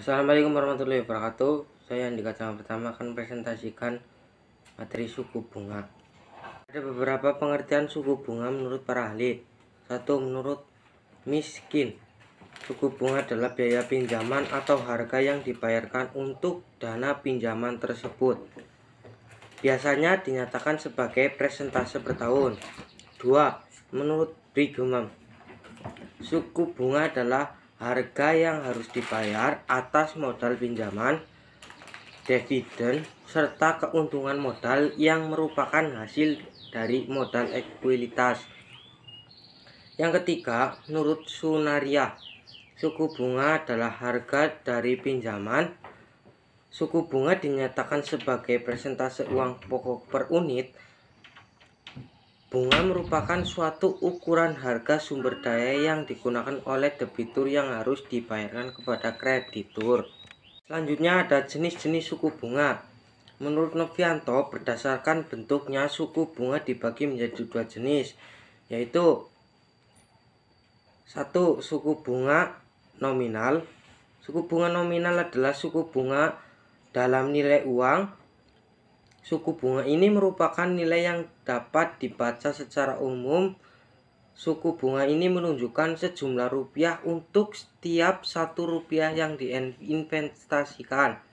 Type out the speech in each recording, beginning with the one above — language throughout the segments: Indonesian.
Assalamualaikum warahmatullahi wabarakatuh. Saya Andika yang pertama akan presentasikan materi suku bunga. Ada beberapa pengertian suku bunga menurut para ahli. Satu, menurut Miskin, suku bunga adalah biaya pinjaman atau harga yang dibayarkan untuk dana pinjaman tersebut. Biasanya dinyatakan sebagai persentase per tahun. Dua, menurut Brigham, suku bunga adalah harga yang harus dibayar atas modal pinjaman, dividen, serta keuntungan modal yang merupakan hasil dari modal ekuitas. Yang ketiga, menurut Sunaria, suku bunga adalah harga dari pinjaman. Suku bunga dinyatakan sebagai persentase uang pokok per unit. Bunga merupakan suatu ukuran harga sumber daya yang digunakan oleh debitur yang harus dibayarkan kepada kreditur. Selanjutnya ada jenis-jenis suku bunga. Menurut Novianto, berdasarkan bentuknya suku bunga dibagi menjadi dua jenis, yaitu satu, suku bunga nominal. Suku bunga nominal adalah suku bunga dalam nilai uang. Suku bunga ini merupakan nilai yang dapat dibaca secara umum. Suku bunga ini menunjukkan sejumlah rupiah untuk setiap satu rupiah yang diinvestasikan.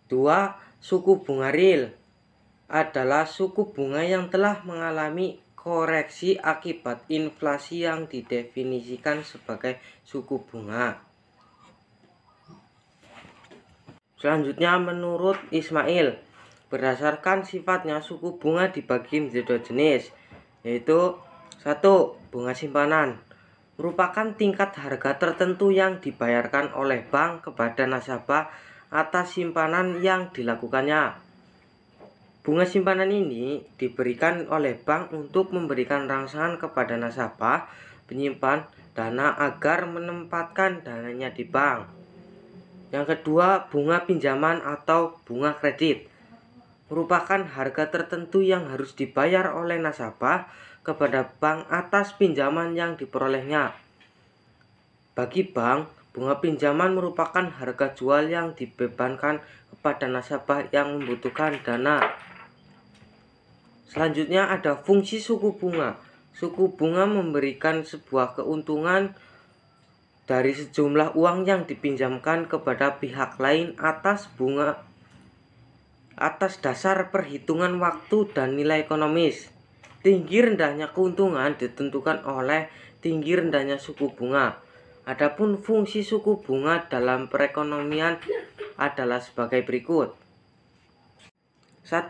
Dua, suku bunga real adalah suku bunga yang telah mengalami koreksi akibat inflasi yang didefinisikan sebagai suku bunga. Selanjutnya, menurut Ismail, berdasarkan sifatnya suku bunga dibagi menjadi dua jenis, yaitu satu, bunga simpanan, merupakan tingkat harga tertentu yang dibayarkan oleh bank kepada nasabah atas simpanan yang dilakukannya. Bunga simpanan ini diberikan oleh bank untuk memberikan rangsangan kepada nasabah penyimpan dana agar menempatkan dananya di bank. Yang kedua, bunga pinjaman atau bunga kredit, merupakan harga tertentu yang harus dibayar oleh nasabah kepada bank atas pinjaman yang diperolehnya. Bagi bank, bunga pinjaman merupakan harga jual yang dibebankan kepada nasabah yang membutuhkan dana. Selanjutnya ada fungsi suku bunga. Suku bunga memberikan sebuah keuntungan dari sejumlah uang yang dipinjamkan kepada pihak lain atas dasar perhitungan waktu dan nilai ekonomis. Tinggi rendahnya keuntungan ditentukan oleh tinggi rendahnya suku bunga. Adapun fungsi suku bunga dalam perekonomian adalah sebagai berikut. 1.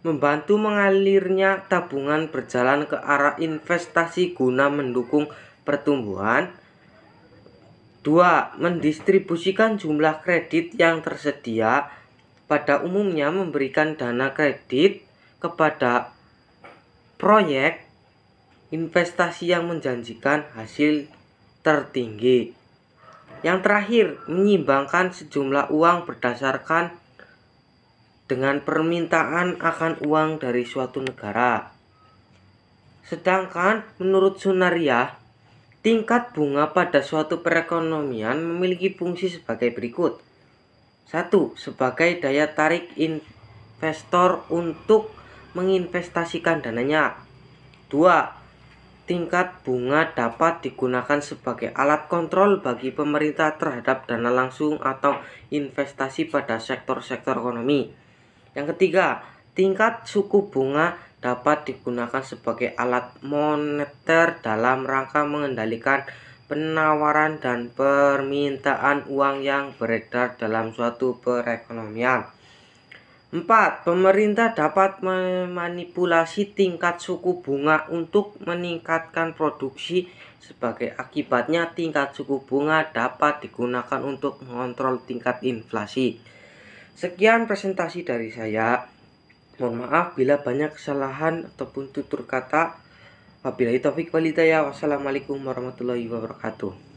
Membantu mengalirnya tabungan berjalan ke arah investasi guna mendukung pertumbuhan. 2. Mendistribusikan jumlah kredit yang tersedia, pada umumnya memberikan dana kredit kepada proyek investasi yang menjanjikan hasil tertinggi. Yang terakhir, menyimbangkan sejumlah uang berdasarkan dengan permintaan akan uang dari suatu negara. Sedangkan menurut Sunaria, tingkat bunga pada suatu perekonomian memiliki fungsi sebagai berikut. 1. Sebagai daya tarik investor untuk menginvestasikan dananya. 2. Tingkat bunga dapat digunakan sebagai alat kontrol bagi pemerintah terhadap dana langsung atau investasi pada sektor-sektor ekonomi. Yang ketiga, tingkat suku bunga dapat digunakan sebagai alat moneter dalam rangka mengendalikan penawaran dan permintaan uang yang beredar dalam suatu perekonomian. 4. Pemerintah dapat memanipulasi tingkat suku bunga untuk meningkatkan produksi. Sebagai akibatnya, tingkat suku bunga dapat digunakan untuk mengontrol tingkat inflasi. Sekian presentasi dari saya. Mohon maaf bila banyak kesalahan ataupun tutur kata. Wabillahi taufiq wal hidayah. Wassalamualaikum warahmatullahi wabarakatuh.